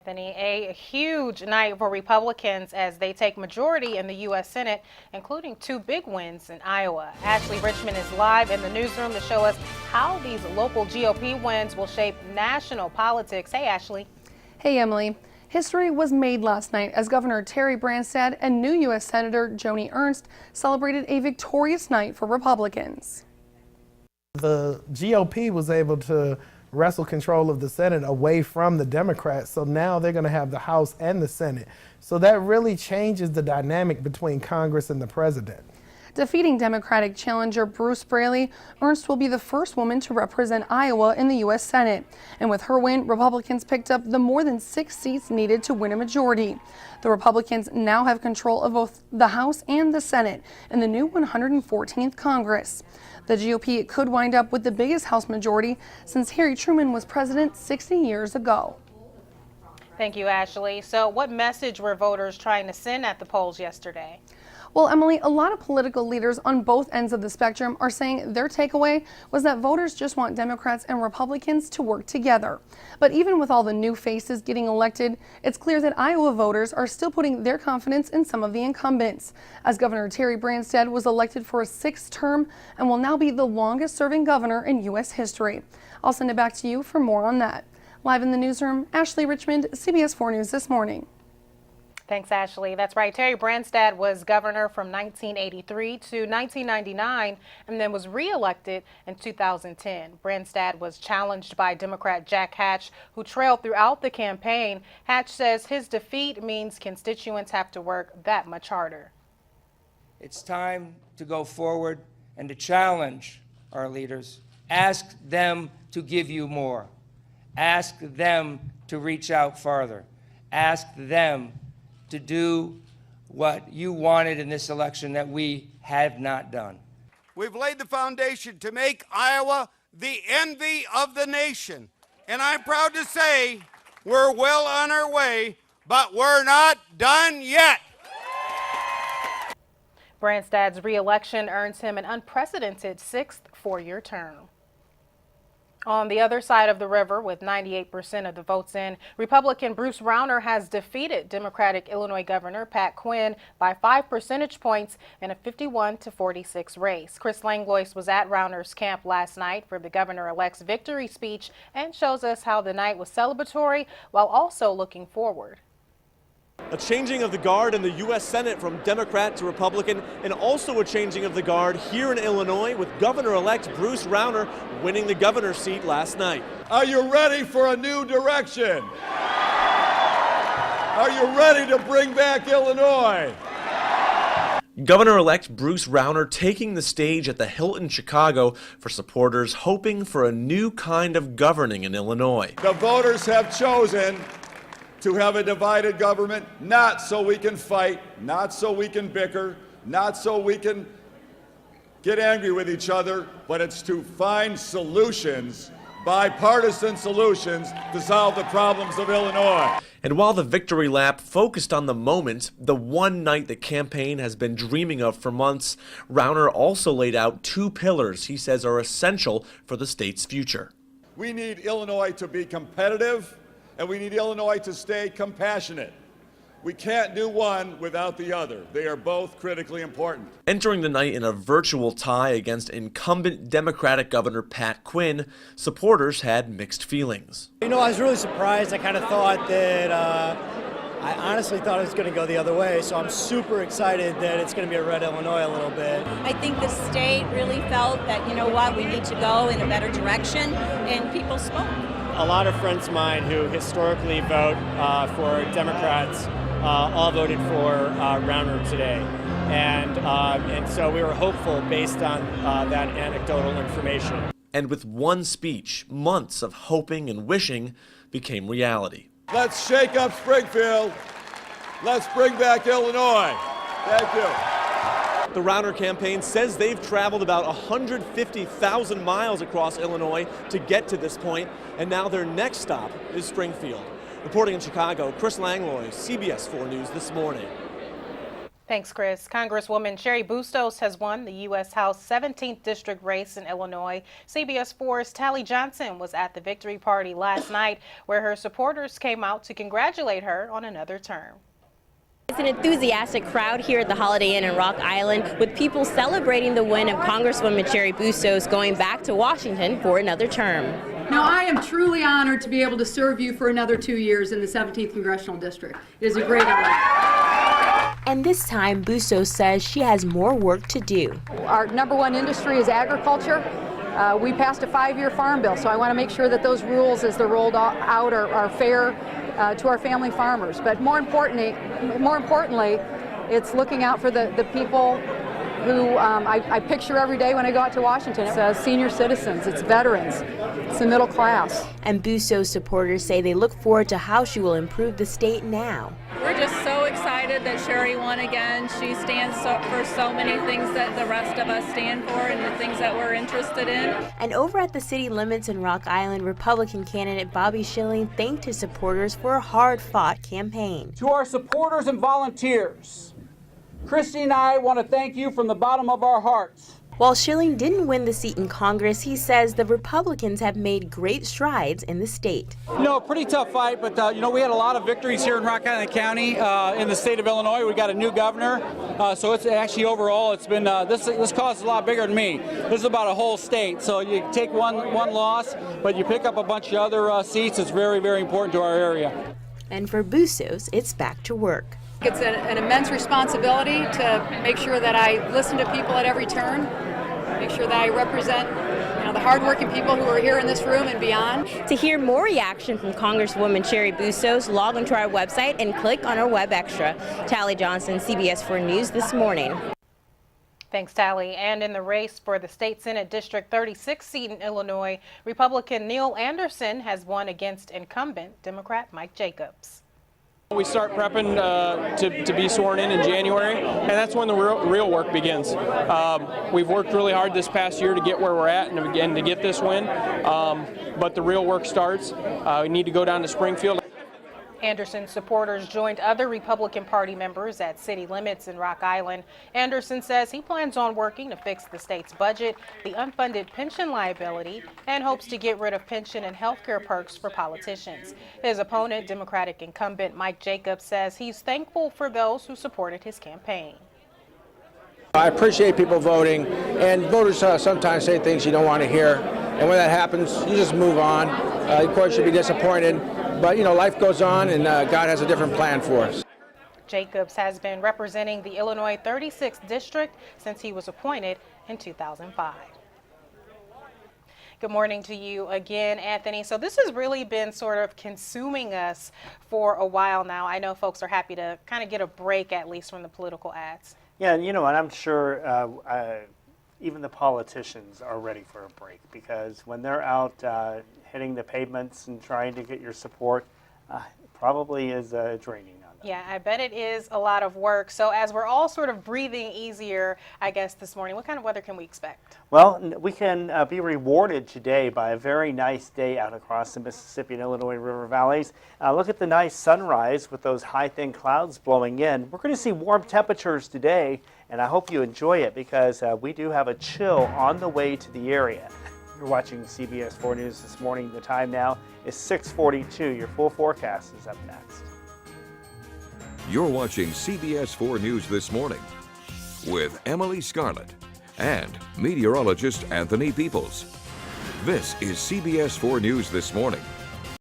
A huge night for Republicans as they take majority in the U.S. Senate, including two big wins in Iowa. Ashley Richmond is live in the newsroom to show us how these local GOP wins will shape national politics. Hey, Ashley. Hey, Emily. History was made last night as Governor Terry Branstad and new U.S. Senator Joni Ernst celebrated a victorious night for Republicans. The GOP was able to wrestle control of the Senate away from the Democrats, so now they're going to have the House and the Senate. So that really changes the dynamic between Congress and the president. Defeating Democratic challenger Bruce Braley, Ernst will be the first woman to represent Iowa in the U.S. Senate. And with her win, Republicans picked up the more than 6 seats needed to win a majority. The Republicans now have control of both the House and the Senate in the new 114th Congress. The GOP could wind up with the biggest House majority since Harry Truman was president 60 years ago. Thank you, Ashley. So what message were voters trying to send at the polls yesterday? Well, Emily, a lot of political leaders on both ends of the spectrum are saying their takeaway was that voters just want Democrats and Republicans to work together. But even with all the new faces getting elected, it's clear that Iowa voters are still putting their confidence in some of the incumbents, as Governor Terry Branstad was elected for a 6th term and will now be the longest serving governor in U.S. history. I'll send it back to you for more on that. Live in the newsroom, Ashley Richmond, CBS4 News This Morning. Thanks, Ashley. That's right. Terry Branstad was governor from 1983 to 1999 and then was re-elected in 2010. Branstad was challenged by Democrat Jack Hatch, who trailed throughout the campaign. Hatch says his defeat means constituents have to work that much harder. It's time to go forward and to challenge our leaders. Ask them to give you more. Ask them to reach out farther. Ask them to do what you wanted in this election that we have not done. We've laid the foundation to make Iowa the envy of the nation. And I'm proud to say we're well on our way, but we're not done yet. Branstad's re-election earns him an unprecedented 6th four-year term. On the other side of the river, with 98% of the votes in, Republican Bruce Rauner has defeated Democratic Illinois Governor Pat Quinn by 5 percentage points in a 51-46 race. Chris Langlois was at Rauner's camp last night for the governor-elect's victory speech and shows us how the night was celebratory while also looking forward. A changing of the guard in the U.S. Senate from Democrat to Republican, and also a changing of the guard here in Illinois with Governor-elect Bruce Rauner winning the governor's seat last night. Are you ready for a new direction? Are you ready to bring back Illinois? Governor-elect Bruce Rauner taking the stage at the Hilton Chicago for supporters hoping for a new kind of governing in Illinois. The voters have chosen to have a divided government, not so we can fight, not so we can bicker, not so we can get angry with each other, but it's to find solutions, bipartisan solutions, to solve the problems of Illinois. And while the victory lap focused on the moment, the one night the campaign has been dreaming of for months, Rauner also laid out 2 pillars he says are essential for the state's future. We need Illinois to be competitive, and we need Illinois to stay compassionate. We can't do one without the other. They are both critically important. Entering the night in a virtual tie against incumbent Democratic Governor Pat Quinn, supporters had mixed feelings. You know, I was really surprised. I kind of thought that, I honestly thought it was going to go the other way, so I'm super excited that it's going to be a red Illinois a little bit. I think the state really felt that, you know what, we need to go in a better direction, and people spoke. A lot of friends of mine who historically vote for Democrats all voted for Rauner today. And so we were hopeful based on that anecdotal information. And with one speech, months of hoping and wishing became reality. Let's shake up Springfield. Let's bring back Illinois. Thank you. The Rauner campaign says they've traveled about 150,000 miles across Illinois to get to this point, and now their next stop is Springfield. Reporting in Chicago, Chris Langlois, CBS4 News This Morning. Thanks, Chris. Congresswoman Cheri Bustos has won the U.S. House 17th District race in Illinois. CBS4's Tally Johnson was at the victory party last night, where her supporters came out to congratulate her on another term. It's an enthusiastic crowd here at the Holiday Inn in Rock Island, with people celebrating the win of Congresswoman Cheri Bustos going back to Washington for another term. Now, I am truly honored to be able to serve you for another 2 years in the 17th Congressional District. It is a great honor. And this time, Bustos says she has more work to do. Our #1 industry is agriculture. We passed a 5-year farm bill, so I want to make sure that those rules, as they're rolled out, are fair to our family farmers. But more importantly, it's looking out for the people who I picture every day when I go out to Washington. It's senior citizens, it's veterans, it's the middle class. And Bustos supporters say they look forward to how she will improve the state now. We're just so excited that Cheri won again. She stands for so many things that the rest of us stand for and the things that we're interested in. And over at the city limits in Rock Island, Republican candidate Bobby Schilling thanked his supporters for a hard-fought campaign. To our supporters and volunteers, Christy and I want to thank you from the bottom of our hearts. While Schilling didn't win the seat in Congress, he says the Republicans have made great strides in the state. Pretty tough fight, but we had a lot of victories here in Rock Island County in the state of Illinois. We got a new governor, so it's actually overall it's been this cause is a lot bigger than me. This is about a whole state, so you take one loss, but you pick up a bunch of other seats. It's very, very important to our area. And for Bustos, it's back to work. It's an immense responsibility to make sure that I listen to people at every turn, make sure that I represent the hardworking people who are here in this room and beyond. To hear more reaction from Congresswoman Cheri Bustos, log onto our website and click on our web extra. Tally Johnson, CBS4 News This Morning. Thanks, Tally. And in the race for the State Senate District 36 seat in Illinois, Republican Neil Anderson has won against incumbent Democrat Mike Jacobs. We start prepping to be sworn in January, and that's when the real work begins. We've worked really hard this past year to get where we're at and to get this win, but the real work starts. We need to go down to Springfield. Anderson's supporters joined other Republican Party members at city limits in Rock Island. Anderson says he plans on working to fix the state's budget, the unfunded pension liability, and hopes to get rid of pension and health care perks for politicians. His opponent, Democratic incumbent Mike Jacobs, says he's thankful for those who supported his campaign. I appreciate people voting, and voters sometimes say things you don't want to hear, and when that happens, you just move on. Of course, you'll be disappointed. But, life goes on, and God has a different plan for us. Jacobs has been representing the Illinois 36th District since he was appointed in 2005. Good morning to you again, Anthony. So this has really been sort of consuming us for a while now. I know folks are happy to kind of get a break, at least from the political ads. Yeah, and and I'm sure even the politicians are ready for a break, because when they're out hitting the pavements and trying to get your support, it probably is draining on them. Yeah, I bet it is a lot of work. So as we're all sort of breathing easier, I guess, this morning, what kind of weather can we expect? Well, we can be rewarded today by a very nice day out across the Mississippi and Illinois River valleys. Look at the nice sunrise with those high, thin clouds blowing in. We're going to see warm temperatures today, and I hope you enjoy it, because we do have a chill on the way to the area. You're watching CBS4 News This Morning. The time now is 6:42. Your full forecast is up next. You're watching CBS4 News This Morning with Emily Scarlett and meteorologist Anthony Peoples. This is CBS4 News This Morning.